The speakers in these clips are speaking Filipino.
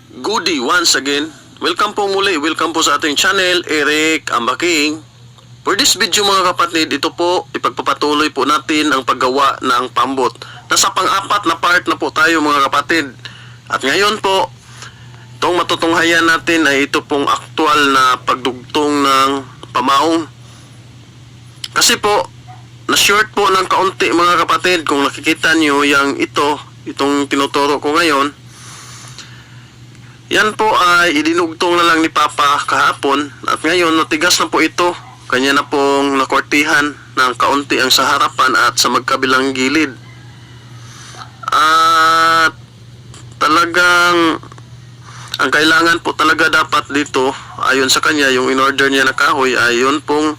Goody once again. Welcome po muli. Welcome po sa ating channel, Eric Ambaking. For this video mga kapatid, ito po, ipagpapatuloy po natin ang paggawa ng pambot. Nasa pang-apat na part na po tayo mga kapatid. At ngayon po, itong matutunghayan natin ay ito pong aktual na pagdugtong ng pamaong. Kasi po, na-short po ng kaunti mga kapatid. Kung nakikita nyo itong tinuturo ko ngayon, yan po ay idinugtong na lang ni Papa kahapon at ngayon natigas na po ito. Kanya na pong nakortihan ng kaunti ang sa harapan at sa magkabilang gilid. At talagang ang kailangan po talaga dapat dito ayon sa kanya, yung in-order niya na kahoy ay yun pong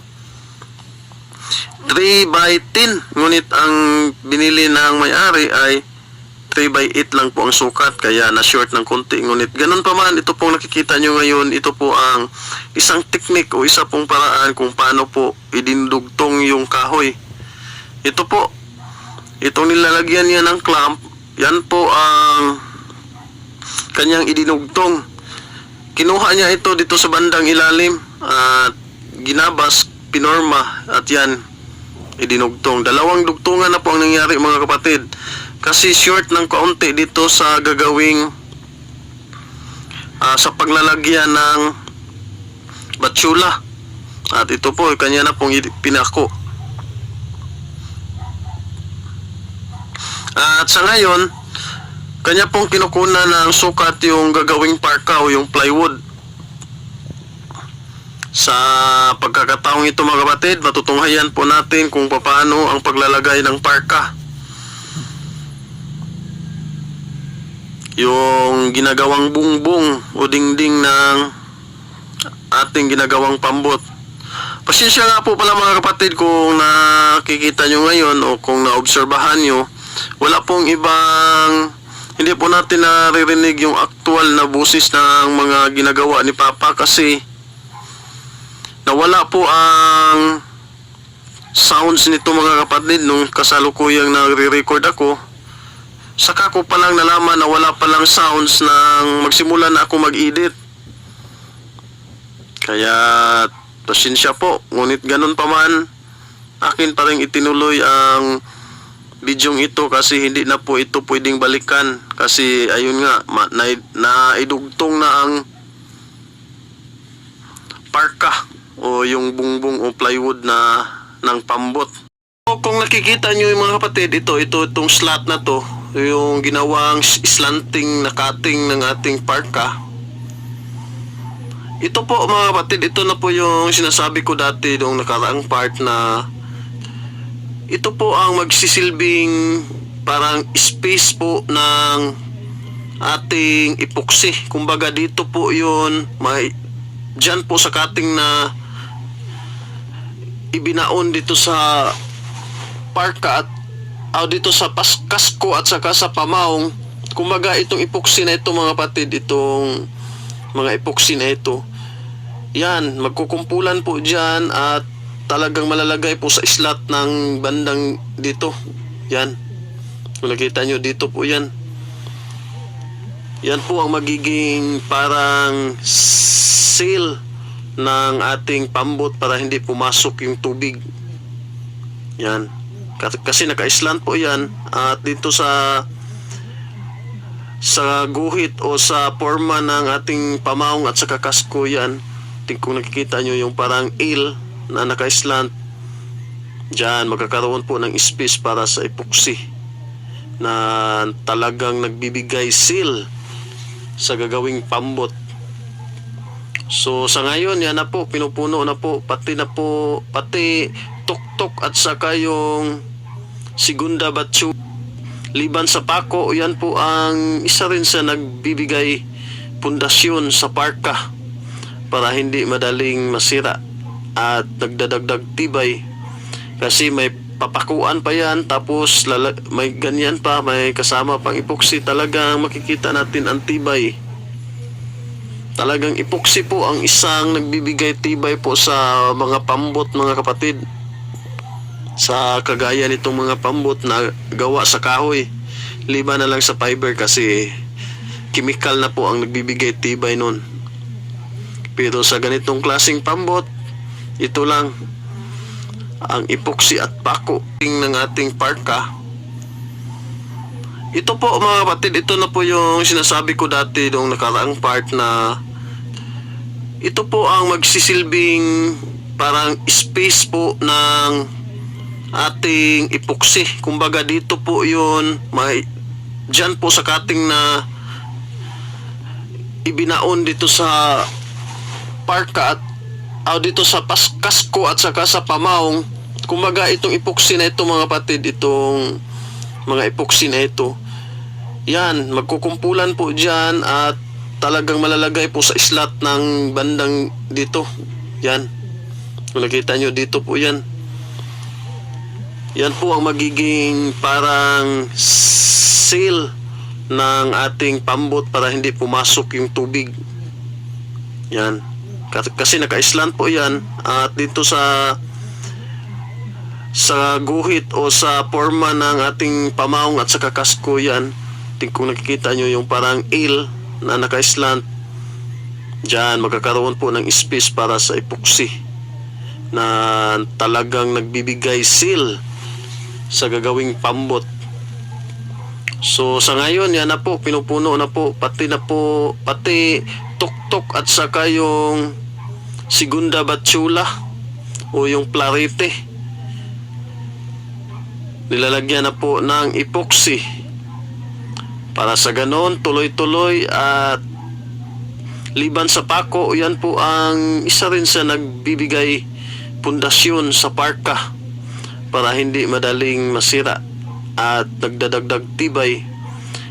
3x10. Ngunit ang binili ng may-ari ay 3x8 lang po ang sukat, kaya na-short ng konti. Ngunit ganun pa man, ito pong nakikita nyo ngayon, ito po ang isang teknik o isa pong paraan kung paano po idindugtong yung kahoy. Ito po, itong nilalagyan niya ng clamp, yan po ang kanyang idinugtong. Kinuha niya ito dito sa bandang ilalim at ginabas, pinorma at yan, idinugtong. Dalawang dugtungan na po ang nangyari mga kapatid. Kasi short ng kaunti dito sa gagawing sa paglalagyan ng batsula. At ito po, kanya na pong pinako. At sa ngayon, kanya pong kinukunan ng sukat yung gagawing parka o yung plywood. Sa pagkakataong ito mga kapatid, matutunghayan po natin kung paano ang paglalagay ng parka. Yung ginagawang bungbong o dingding ng ating ginagawang pambot. Pasensya nga po pala mga kapatid kung nakikita nyo ngayon o kung naobserbahan nyo, wala pong ibang, hindi po natin naririnig yung aktual na busis ng mga ginagawa ni Papa kasi nawala po ang sounds nito mga kapatid nung kasalukuyang nagre-record ako. Saka ko palang nalaman na wala palang sounds nang magsimula na ako mag-edit. Kaya pasensya po, ngunit ganun pa man, akin pa rin itinuloy ang bidyong ito kasi hindi na po ito pwedeng balikan. Kasi ayun nga, naidugtong na ang parka o yung bungbong o plywood na ng pambot. So, kung nakikita nyo yung mga kapatid, itong slot na to, yung ginawang slanting na cutting ng ating parka. Ito po mga kapatid, ito na po yung sinasabi ko dati noong nakaraang part na ito po ang magsisilbing parang space po ng ating epoxy. Kumbaga dito po yun, dyan po sa cutting na ibinaon dito sa parka at dito sa kasko at saka sa pamaong. Kumbaga itong epoxy na ito mga kapatid, itong mga epoxy na ito, yan, magkukumpulan po dyan at talagang malalagay po sa slot ng bandang dito. Yan, kung nakita nyo dito po yan, yan po ang magiging parang seal ng ating pambot para hindi pumasok yung tubig. Yan, kasi naka-slant po yan at dito sa guhit o sa forma ng ating pamaong at sa kasko yan, kung nakikita nyo yung parang L na naka-slant dyan, magkakaroon po ng space para sa epoxy na talagang nagbibigay seal sa gagawing pambot. So sa ngayon yan na po, pinupuno na po pati tuktok at saka yung segunda batsu. Liban sa pako, yan po ang isa rin sa nagbibigay pundasyon sa parka para hindi madaling masira at nagdadagdag tibay. Kasi may papakuan pa yan, tapos may ganyan pa, may kasama pang epoxy. Talagang makikita natin ang tibay. Talagang epoxy po ang isang nagbibigay tibay po sa mga pambot mga kapatid. Sa kagaya nitong mga pambot na gawa sa kahoy, liba na lang sa fiber kasi chemical na po ang nagbibigay tibay nun. Pero sa ganitong klaseng pambot, ito lang ang epoxy at pako ng ating parka. Ito po mga kapatid, ito na po yung sinasabi ko dati noong nakaraang part na ito po ang magsisilbing parang space po ng ating epoxy. Kumbaga dito po yun, dyan po sa cutting na ibinaon dito sa parka at dito sa kasko at saka sa pamaong. Kumbaga itong epoxy na ito mga kapatid, itong mga epoxy na ito, yan, magkukumpulan po dyan at talagang malalagay po sa slot ng bandang dito. Yan, kung nakita nyo dito po yan. Yan po ang magiging parang seal ng ating pambot para hindi pumasok yung tubig. Yan, kasi naka-slant po yan at dito sa guhit o sa forma ng ating pamaong at saka kasko yan. Kung nakikita nyo yung parang L na naka-slant, dyan magkakaroon po ng space para sa epoxy na talagang nagbibigay seal sa gagawing pambot. So sa ngayon yan na po, pinupuno na po pati tuktok at saka yung segunda batsula o yung clarete, nilalagyan na po ng epoxy para sa ganon tuloy-tuloy. At liban sa pako, yan po ang isa rin sa nagbibigay pundasyon sa parka para hindi madaling masira at nagdadagdag tibay,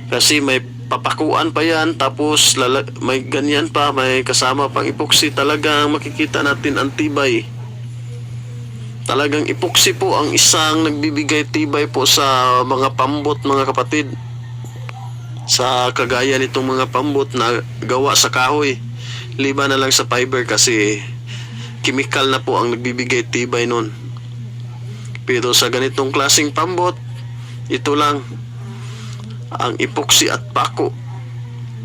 kasi may papakuan pa yan, tapos may ganyan pa, may kasama pang epoxy. Talagang makikita natin ang tibay. Talagang epoxy po ang isang nagbibigay tibay po sa mga pambot mga kapatid, sa kagaya nitong mga pambot na gawa sa kahoy. Liban na lang sa fiber kasi chemical na po ang nagbibigay tibay nun. Pero sa ganitong klaseng pambot, ito lang ang epoxy at pako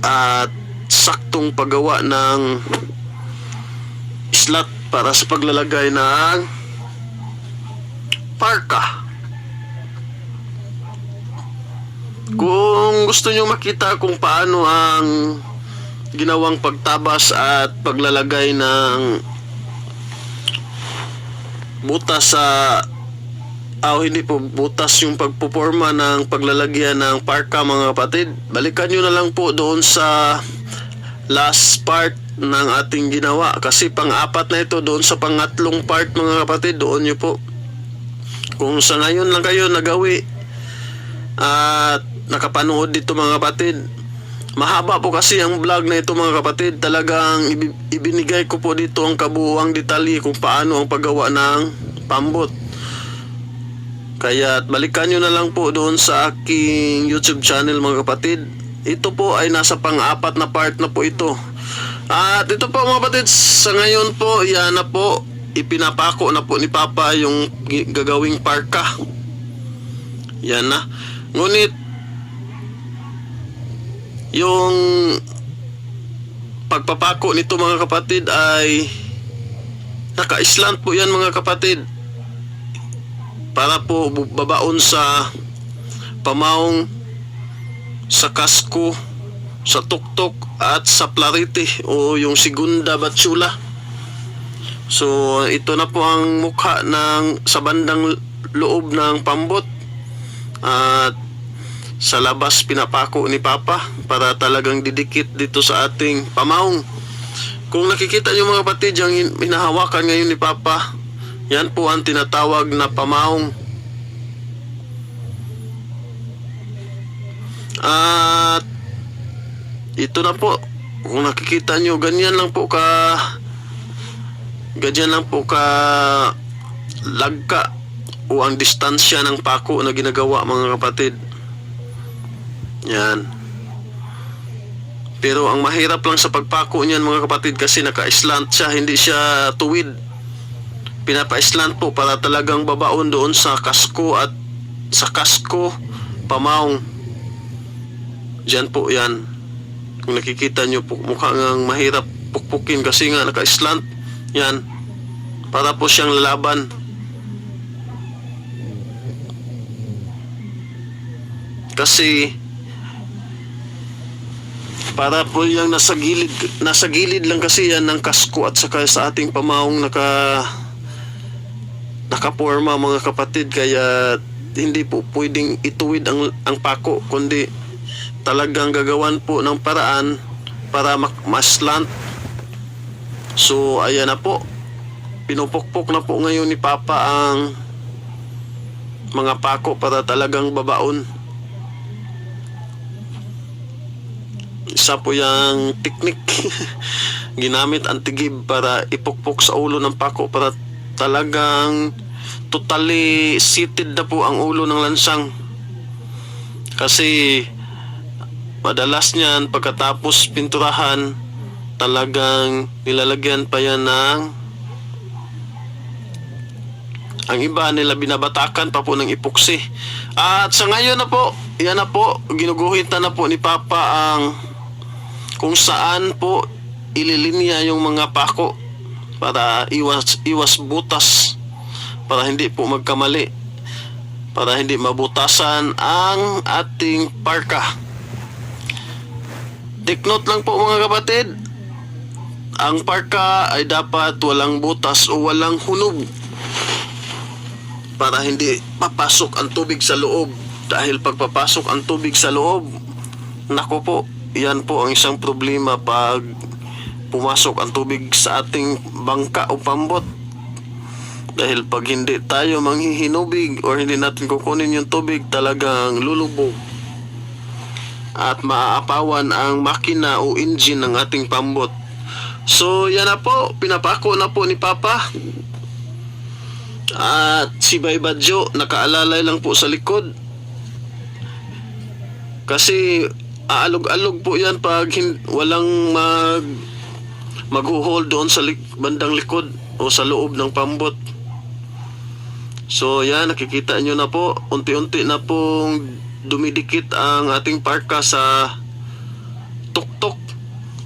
at saktong paggawa ng slot para sa paglalagay ng parka. Kung gusto nyo makita kung paano ang ginawang pagtabas at paglalagay ng butas sa hindi po butas, yung pagpuporma ng paglalagyan ng parka mga kapatid, balikan nyo na lang po doon sa last part ng ating ginawa, kasi pang-apat na ito. Doon sa pangatlong part mga kapatid, doon nyo po. Kung sa ngayon lang kayo nagawi at nakapanood dito mga kapatid, mahaba po kasi ang vlog na ito mga kapatid. Talagang ibinigay ko po dito ang kabuuang detalye kung paano ang paggawa ng pambot. Kaya balikan nyo na lang po doon sa aking YouTube channel mga kapatid. Ito po ay nasa pang-apat na part na po ito. At ito po mga kapatid, sa ngayon po, yan na po, ipinapako na po ni Papa yung gagawing parka. Yan na. Ngunit yung pagpapako nito mga kapatid ay naka-slant po yan mga kapatid, para po babaon sa pamaong, sa kasko, sa tuktok at sa clarete o yung segunda batsula. So ito na po ang mukha ng sa bandang loob ng pambot, at sa labas pinapako ni Papa para talagang didikit dito sa ating pamaong. Kung nakikita nyo mga kapatid, yung hinahawakan ngayon ni Papa, yan po ang tinatawag na pamaong. At ito na po, kung nakikita nyo, ganyan lang po ka lagka o ang distansya ng pako na ginagawa mga kapatid. Yan. Pero ang mahirap lang sa pagpako niyan mga kapatid, kasi naka-slant siya, hindi siya tuwid. Pinapa-slant po para talagang babaon doon sa kasko at sa kasko, pamaong. Diyan po yan. Kung nakikita nyo po, mukhang mahirap pukpukin kasi nga naka-slant. Yan. Para po siyang lalaban. Kasi para po yung nasa gilid lang kasi yan ng kasko at saka sa ating pamahong nakaporma mga kapatid, kaya hindi po pwedeng ituwid ang pako, kundi talagang gagawan po ng paraan para maslant. So ayan na po, pinupukpok na po ngayon ni Papa ang mga pako para talagang babaon. Isa po yung technique ginamit ang tigib para ipukpok sa ulo ng pako para talagang totally seated na po ang ulo ng lansang. Kasi madalas niyan pagkatapos pinturahan, talagang nilalagyan pa yan ng, ang iba nila binabatakan pa po ng epoxy. At sa ngayon na po, yan na po, ginuguhit na po ni Papa ang kung saan po ililinya yung mga pako para iwas butas, para hindi po magkamali, para hindi mabutasan ang ating parka. Take note lang po mga kapatid, ang parka ay dapat walang butas o walang hunog para hindi papasok ang tubig sa loob. Dahil pagpapasok ang tubig sa loob, nako po, yan po ang isang problema pag pumasok ang tubig sa ating bangka o pambot. Dahil pag hindi tayo manghihinubig or hindi natin kukunin yung tubig, talagang lulubog at maaapawan ang makina o engine ng ating pambot. So yan na po, pinapako na po ni Papa. At si Bay Badjo nakaalalay lang po sa likod. Kasi aalog-alog po yan pag walang mag-hold doon sa bandang likod o sa loob ng pambot. So yan, nakikita nyo na po, unti-unti na pong dumidikit ang ating parka sa tuktok.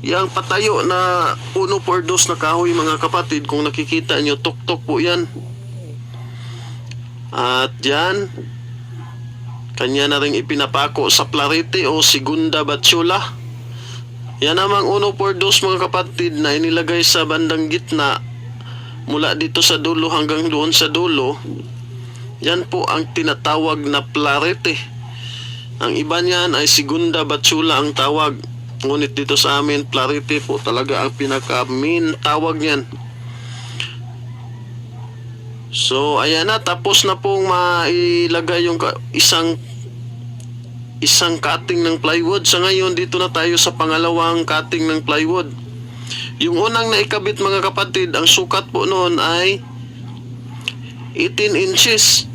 Yang patayo na 1/4 na kahoy mga kapatid, kung nakikita nyo, tuktok po yan. At yan, kanya na rin ipinapako sa Clarete o Segunda Batchola. Yan namang 1/4 mga kapatid na inilagay sa bandang gitna mula dito sa dulo hanggang doon sa dulo. Yan po ang tinatawag na Clarete. Ang iba niyan ay Segunda Batchola ang tawag. Ngunit dito sa amin, Clarete po talaga ang pinaka-main tawag niyan. So ayan na, tapos na pong mailagay yung isang cutting ng plywood. Sa ngayon, dito na tayo sa pangalawang cutting ng plywood. Yung unang naikabit mga kapatid, ang sukat po noon ay 18 inches.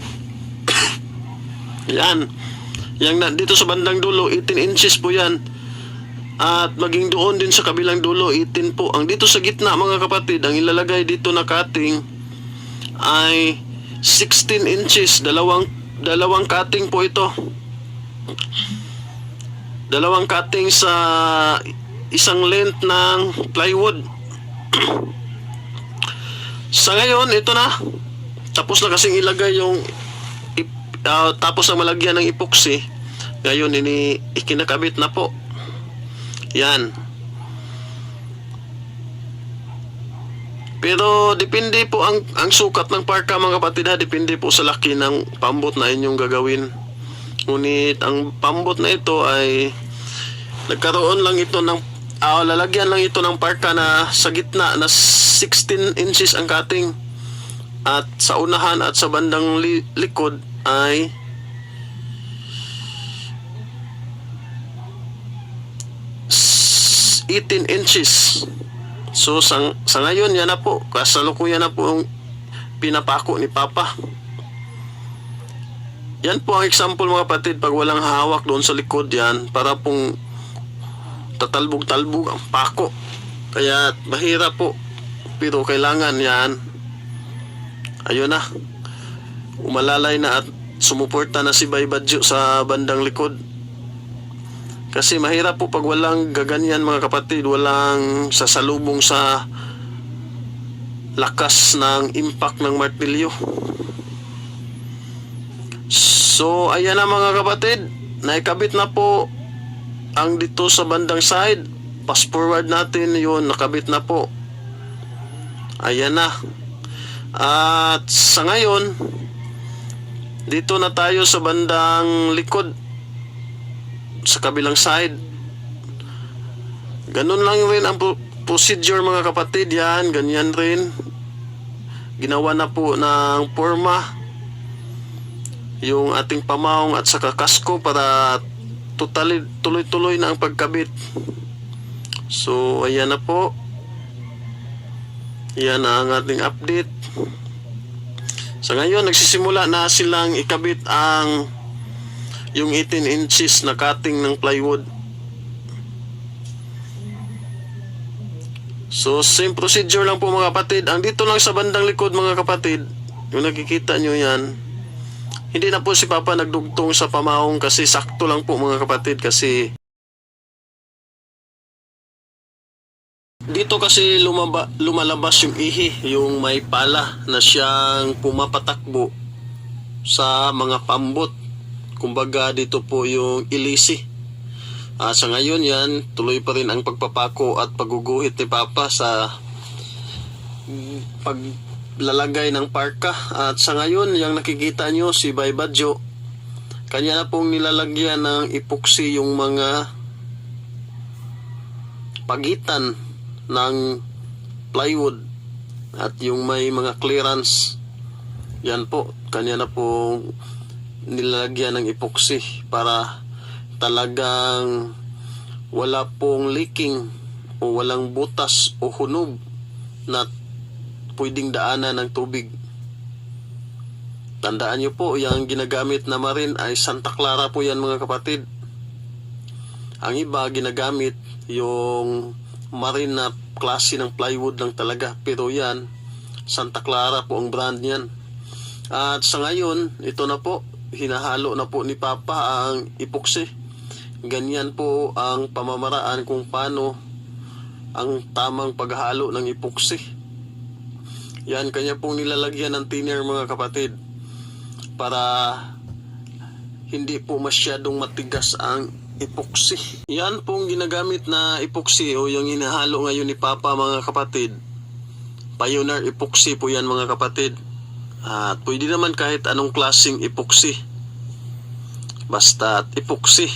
Yan. Yang dito sa bandang dulo, 18 inches po yan. At maging doon din sa kabilang dulo, 18 po. Ang dito sa gitna mga kapatid, ang ilalagay dito na cutting ay 16 inches. Dalawang cutting po ito. Dalawang cutting sa isang length ng plywood. Sa ngayon, ito na. Tapos na kasing ilagay yung tapos na malagyan ng epoxy. Ngayon, ikinakabit na po. Yan. Pero depende po ang sukat ng parka mga kapatid ha. Depende po sa laki ng pambot na inyong gagawin. Ngunit ang pambot na ito ay nagkaroon lang ito ng lalagyan lang ito ng parka na sa gitna na 16 inches ang cutting. At sa unahan at sa bandang likod ay 18 inches. So sa ngayon yan na po, kasalukuyan na po ang pinapako ni Papa. Yan po ang example mga kapatid, pag walang hawak doon sa likod yan, para pong tatalbog-talbog ang pako. Kaya mahirap po, pero kailangan yan. Ayun na, umalalay na at sumuporta na si Bay Badjo sa bandang likod. Kasi mahirap po pag walang gaganyan mga kapatid, walang sasalubong sa lakas ng impact ng martilyo. So ayan na mga kapatid, naikabit na po ang dito sa bandang side. Fast forward natin yun, nakabit na po. Ayan na. At sa ngayon, dito na tayo sa bandang likod, sa kabilang side. Ganun lang rin ang procedure mga kapatid. Yan, ganyan rin. Ginawa na po ng forma yung ating pamaong at saka kasko para tuloy-tuloy na ang pagkabit. So ayan na po. Yan ang ating update. Sa ngayon, nagsisimula na silang ikabit ang yung 18 inches na cutting ng plywood. So, same procedure lang po mga kapatid. Ang dito lang sa bandang likod mga kapatid, yung nakikita nyo yan, hindi na po si Papa nagdugtong sa pamahong kasi sakto lang po mga kapatid, kasi dito kasi lumalabas yung ihi, yung may pala na siyang pumapatakbo sa mga pambot. Kumbaga dito po yung ilisi. Sa ngayon yan, tuloy pa rin ang pagpapako at pagguguhit ni Papa sa paglalagay ng parka. At sa ngayon, yung nakikita nyo si Bay Badjo, kanya na pong nilalagyan ng epoxy yung mga pagitan ng plywood at yung may mga clearance. Yan po, kanya na pong nilalagyan ng epoxy para talagang wala pong leaking o walang butas o hunog na pwedeng daanan ng tubig. Tandaan nyo po, yung ginagamit na marin ay Santa Clara po yan mga kapatid. Ang iba ginagamit yung marin na klase ng plywood lang talaga, pero yan Santa Clara po ang brand niyan. At sa ngayon, ito na po, hinahalo na po ni Papa ang epoxy. Ganyan po ang pamamaraan kung paano ang tamang paghalo ng epoxy. Yan, kanya pong nilalagyan ng thinner mga kapatid para hindi po masyadong matigas ang epoxy. Yan pong ginagamit na epoxy o yung hinahalo ngayon ni Papa mga kapatid. Pioneer epoxy po yan mga kapatid. At pwede naman kahit anong klaseng epoxy. Basta epoxy.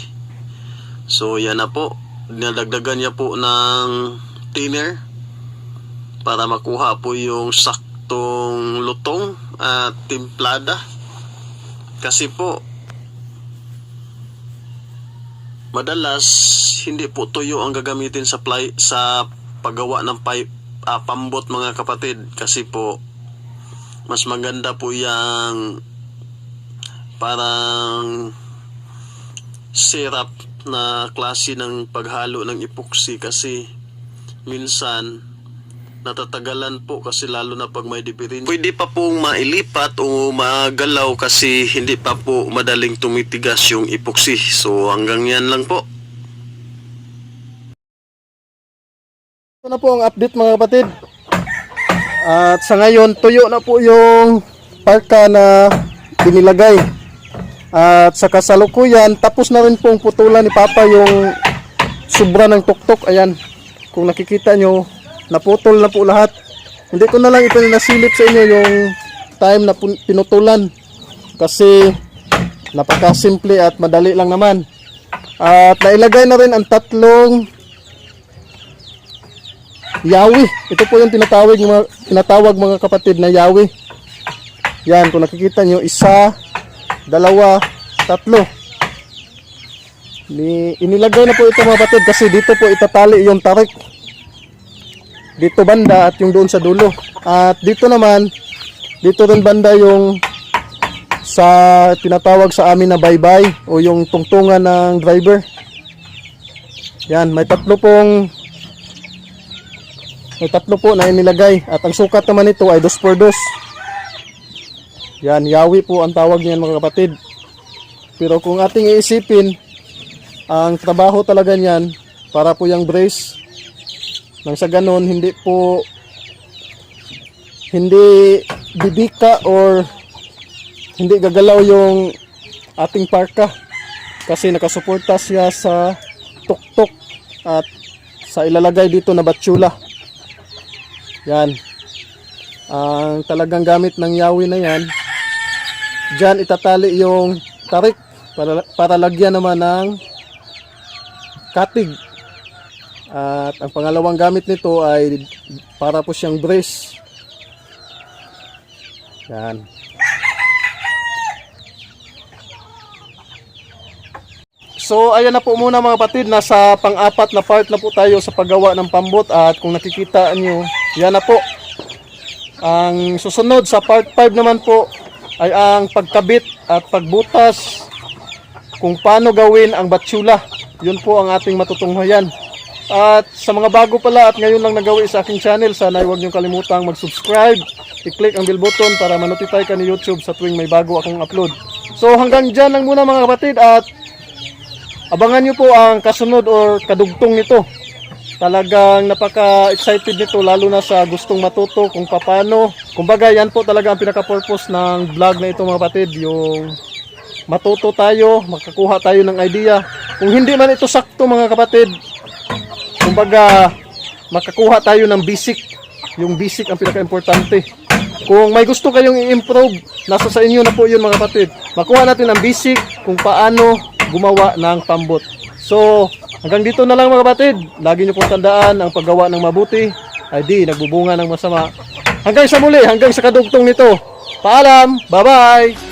So yan na po. Dinadagdagan niya po ng thinner para makuha po yung saktong lutong at timplada. Kasi po madalas hindi po tuyo ang gagamitin sa paggawa ng pambot mga kapatid, kasi po mas maganda po yung parang syrup na klase ng paghalo ng epoxy, kasi minsan natatagalan po, kasi lalo na pag may diferensya. Pwede pa pong mailipat o magalaw kasi hindi pa po madaling tumitigas yung epoxy. So hanggang yan lang po. Ito na po ang update mga kapatid. At sa ngayon, tuyo na po yung parka na binilagay. At sa kasalukuyan, tapos na rin pong putulan ni Papa yung sobra ng tuktok. Ayan, kung nakikita nyo, naputol na po lahat. Hindi ko na lang ipinasilip sa inyo yung time na pinutulan, kasi napakasimple at madali lang naman. At nailagay na rin ang tatlong yawi. Ito po yung tinatawag mga kapatid na yawi. Yan, kung nakikita nyo, isa, dalawa, tatlo. Inilagay na po ito mga kapatid kasi dito po itatali yung tarik. Dito banda at yung doon sa dulo. At dito naman, dito rin banda yung sa tinatawag sa amin na baybay o yung tungtungan ng driver. Yan, may tatlo po na inilagay. At ang sukat naman ito ay 2x2. Yan, yawi po ang tawag niyan mga kapatid. Pero kung ating iisipin, Ang trabaho talaga niyan para po yung brace nang sa ganun hindi bibika or hindi gagalaw yung ating parka kasi nakasuporta siya sa tuktok at sa ilalagay dito na batsula. Yan. Ang talagang gamit ng yawi na yan. Diyan itatali yung tarik para lagyan naman ng katig. At ang pangalawang gamit nito ay para po siyang brace. Yan. So ayan na po muna mga kapatid, nasa pang-apat na part na po tayo sa paggawa ng pambot at kung nakikita nyo, yan na po. Ang susunod sa part 5 naman po ay ang pagkabit at pagbutas kung paano gawin ang batsula. Yun po ang ating matutunghayan. At sa mga bago pala at ngayon lang nagawi sa aking channel, sana huwag niyong kalimutang mag-subscribe, i-click ang bell button para manotify ka ni YouTube sa tuwing may bago akong upload. So hanggang dyan lang muna mga kapatid at abangan nyo po ang kasunod or kadugtong nito. Talagang napaka-excited nito lalo na sa gustong matuto kung paano. Kumbaga yan po talaga ang pinaka-purpose ng vlog na ito mga kapatid. Yung matuto tayo, makakuha tayo ng idea. Kung hindi man ito sakto mga kapatid, kumbaga makakuha tayo ng basic. Yung basic ang pinaka-importante. Kung may gusto kayong i-improve, nasa sa inyo na po yun mga kapatid. Makuha natin ang basic kung paano gumawa ng pambot. So, hanggang dito na lang mga kapatid. Lagi nyo pong tandaan, ang paggawa ng mabuti ay di nagbubunga ng masama. Hanggang sa muli, hanggang sa kadugtong nito. Paalam! Bye-bye!